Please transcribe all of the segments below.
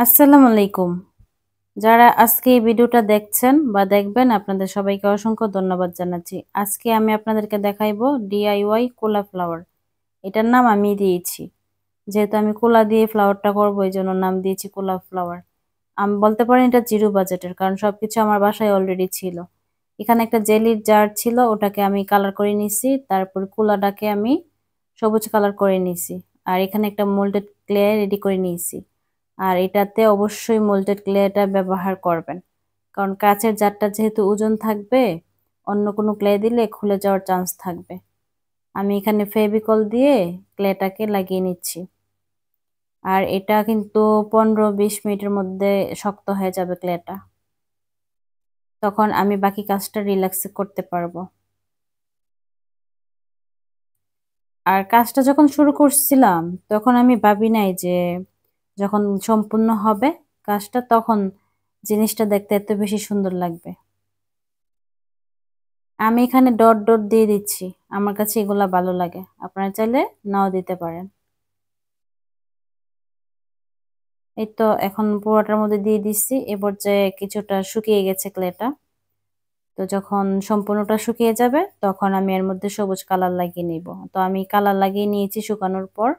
আসসালামু আলাইকুম। যারা আজকে এই ভিডিওটা দেখছেন বা দেখবেন আপনাদের সবাইকে অসংখ্য ধন্যবাদ জানাচ্ছি। আজকে আমি আপনাদেরকে দেখাইবো DIY কোলা ফ্লাওয়ার। এটার নাম আমি দিয়েছি। যেহেতু আমি কোলা দিয়ে ফ্লাওয়ারটা করবো এইজন্য নাম দিয়েছি কোলা ফ্লাওয়ার। আমি বলতে পারেন এটা জিরো বাজেটের, কারণ সবকিছু আমার বাসায় অলরেডি ছিল। এখানে একটা জেলির জার ছিল, ওটাকে আমি কালার করে নিছি। তারপর কোলাটাকে আমি সবুজ কালার করে নিছি। আর এখানে একটা মোল্ডেড ক্লে রেডি করে নিয়েছি। আর এটাতে অবশ্যই মোল্ডেড ক্লেটা ব্যবহার করবেন, কারণ কাচের জারটা যেহেতু ওজন থাকবে, অন্য কোনো ক্লে দিলে খুলে যাওয়ার চান্স থাকবে। আমি এখানে ফেভিকল দিয়ে ক্লেটাকে লাগিয়ে নিচ্ছি। আর এটা কিন্তু 15-20 মিনিটের মধ্যে শক্ত হয়ে যাবে ক্লেটা। তখন আমি বাকি কাজটা রিল্যাক্সে করতে পারবো। আর কাজটা যখন শুরু করছিলাম তখন আমি ভাবি নাই যে যখন সম্পূর্ণ হবে কাজটা তখন জিনিসটা দেখতে এত বেশি সুন্দর লাগবে। আমি এখানে ডট ডট দিয়ে দিচ্ছি, আমার কাছে এগুলা ভালো লাগে, আপনারা চাইলে নাও দিতে পারেন। এই তো এখন পুরোটার মধ্যে দিয়ে দিচ্ছি। এ পর্যায়ে কিছুটা শুকিয়ে গেছে ক্লেটা। তো যখন সম্পূর্ণটা শুকিয়ে যাবে তখন আমি এর মধ্যে সবুজ কালার লাগিয়ে নিব। তো আমি কালার লাগিয়ে নিয়েছি শুকানোর পর,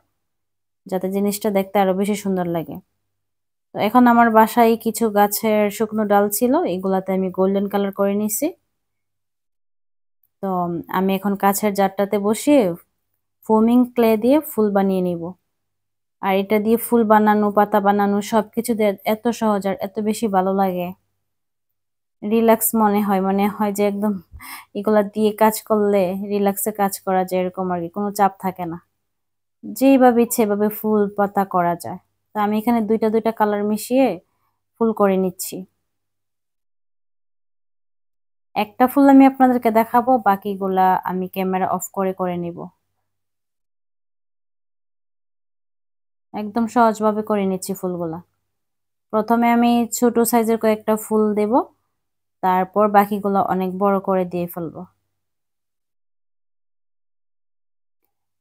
যাতে জিনিসটা দেখতে আরো বেশি সুন্দর লাগে। তো এখন আমার বাসায় কিছু গাছের শুকনো ডাল ছিল, এগুলাতে আমি গোল্ডেন কালার করে নিছি। তো আমি এখন কাছের জারটাতে বসিয়ে ফোমিং ক্লে দিয়ে ফুল বানিয়ে নিব। আর এটা দিয়ে ফুল বানানো, পাতা বানানো সবকিছু এত সহজ আর এত বেশি ভালো লাগে। রিল্যাক্স মনে হয় যে একদম এগুলা দিয়ে কাজ করলে রিল্যাক্সে কাজ করা যায়, এরকম আর কি, কোনো চাপ থাকে না। যেইভাবে ইচ্ছে এভাবে ফুল পাতা করা যায়। তো আমি এখানে দুইটা দুইটা কালার মিশিয়ে ফুল করে নিচ্ছি। একটা ফুল আমি আপনাদেরকে দেখাবো, বাকিগুলা আমি ক্যামেরা অফ করে করে নিব। একদম সহজভাবে করে নিচ্ছি ফুলগুলা। প্রথমে আমি ছোট সাইজের কয়েকটা ফুল দেব, তারপর বাকিগুলো অনেক বড় করে দিয়ে ফেলবো।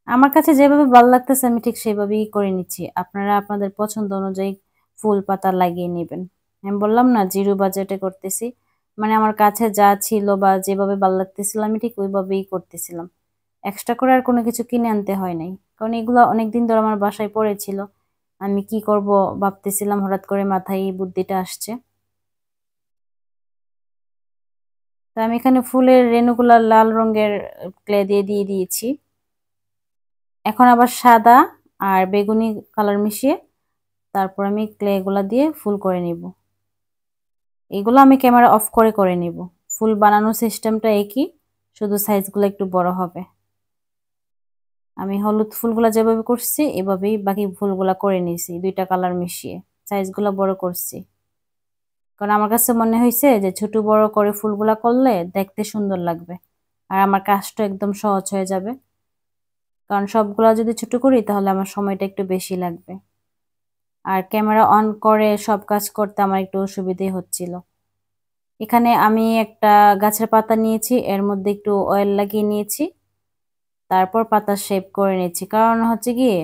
আমার কাছে যেভাবে ভালো লাগতেছে আমি ঠিক সেভাবেই করে নিচ্ছি। আপনারা আপনাদের পছন্দ অনুযায়ী ফুল পাতা লাগিয়ে নেবেন। আমি বললাম না জিরো বাজেটে করতেছি, মানে আমার কাছে যা ছিল বা যেভাবে ভালো লাগতেছিল আমি ঠিক ওইভাবেই করতেছিলাম। এক্সট্রা করে আর কোনো কিছু কিনে আনতে হয় নাই, কারণ এগুলো অনেকদিন ধরে আমার বাসায় পড়েছিল। আমি কি করব ভাবতেছিলাম, হঠাৎ করে মাথায় এই বুদ্ধিটা আসছে। তো আমি এখানে ফুলের রেণুগুলা লাল রঙের ক্লে দিয়ে দিয়ে দিয়েছি। এখন আবার সাদা আর বেগুনি কালার মিশিয়ে তারপর আমি ক্লে গুলা দিয়ে ফুল করে নিব। এগুলো আমি ক্যামেরা অফ করে করে নিব। ফুল বানানোর সিস্টেমটা একই, শুধু সাইজগুলো একটু বড় হবে। আমি হলুদ ফুলগুলা যেভাবে করছি এভাবেই বাকি ফুলগুলা করে নিয়েছি, দুইটা কালার মিশিয়ে সাইজগুলো বড় করছি। কারণ আমার কাছে মনে হয়েছে যে ছোট বড় করে ফুলগুলা করলে দেখতে সুন্দর লাগবে, আর আমার কাজটা একদম সহজ হয়ে যাবে। কারণ সবগুলা যদি ছোট করি তাহলে আমার সময়টা একটু বেশি লাগবে। আর ক্যামেরা অন করে সব কাজ করতে আমার একটু অসুবিধে হচ্ছিল। এখানে আমি একটা গাছের পাতা নিয়েছি, এর মধ্যে একটু অয়েল লাগিয়ে নিয়েছি, তারপর পাতা শেপ করে নিয়েছি। কারণ হচ্ছে গিয়ে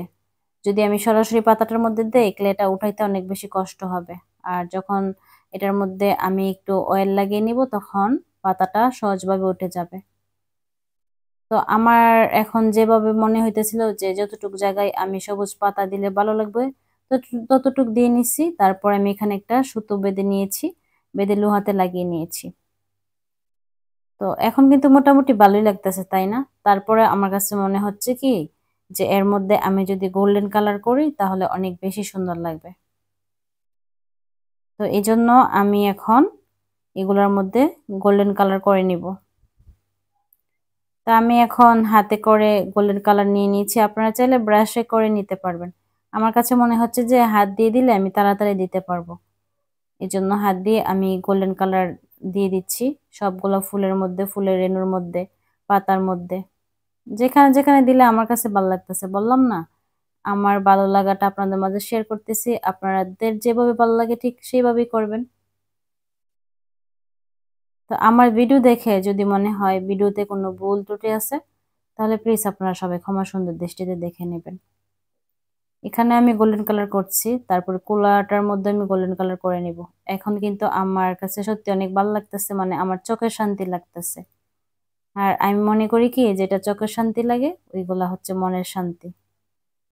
যদি আমি সরাসরি পাতাটার মধ্যে দেই ক্লেটা উঠাইতে অনেক বেশি কষ্ট হবে। আর যখন এটার মধ্যে আমি একটু অয়েল লাগিয়ে নিব তখন পাতাটা সহজভাবে উঠে যাবে। তো আমার এখন যেভাবে মনে হইতেছিল যে যতটুকু জায়গায় আমি সবুজ পাতা দিলে ভালো লাগবে ততটুক দিয়ে নিছি। তারপর আমি এখানে একটা সুতো বেঁধে নিয়েছি, বেঁধে লোহাতে লাগিয়ে নিয়েছি। তো এখন কিন্তু মোটামুটি ভালোই লাগতেছে, তাই না? তারপরে আমার কাছে মনে হচ্ছে কি যে এর মধ্যে আমি যদি গোল্ডেন কালার করি তাহলে অনেক বেশি সুন্দর লাগবে। তো এই জন্য আমি এখন এগুলোর মধ্যে গোল্ডেন কালার করে নিব। তা আমি এখন হাতে করে গোল্ডেন কালার নিয়ে নিয়েছি, আপনারা চাইলে ব্রাশে করে নিতে পারবেন। আমার কাছে মনে হচ্ছে যে হাত দিয়ে দিলে আমি তাড়াতাড়ি দিতে পারবো, এই জন্য হাত দিয়ে আমি গোল্ডেন কালার দিয়ে দিচ্ছি সবগুলো ফুলের মধ্যে, ফুলের রেণুর মধ্যে, পাতার মধ্যে, যেখানে যেখানে দিলে আমার কাছে ভালো লাগতেছে। বললাম না, আমার ভালো লাগাটা আপনাদের মাঝে শেয়ার করতেছি, আপনাদের যেভাবে ভালো লাগে ঠিক সেইভাবেই করবেন। তো আমার ভিডিও দেখে যদি মনে হয় ভিডিওতে কোনো ভুল ত্রুটি আছে তাহলে প্লিজ আপনারা সবাই ক্ষমা সুন্দর দৃষ্টিতে দেখে নেবেন। এখানে আমি গোল্ডেন কালার করছি, তারপরে কোলাটার মধ্যে আমি গোল্ডেন কালার করে নিব। এখন কিন্তু আমার কাছে সত্যি অনেক ভালো লাগতেছে, মানে আমার চোখের শান্তি লাগতেছে। আর আমি মনে করি কি যেটা চোখের শান্তি লাগে ওইগুলা হচ্ছে মনের শান্তি।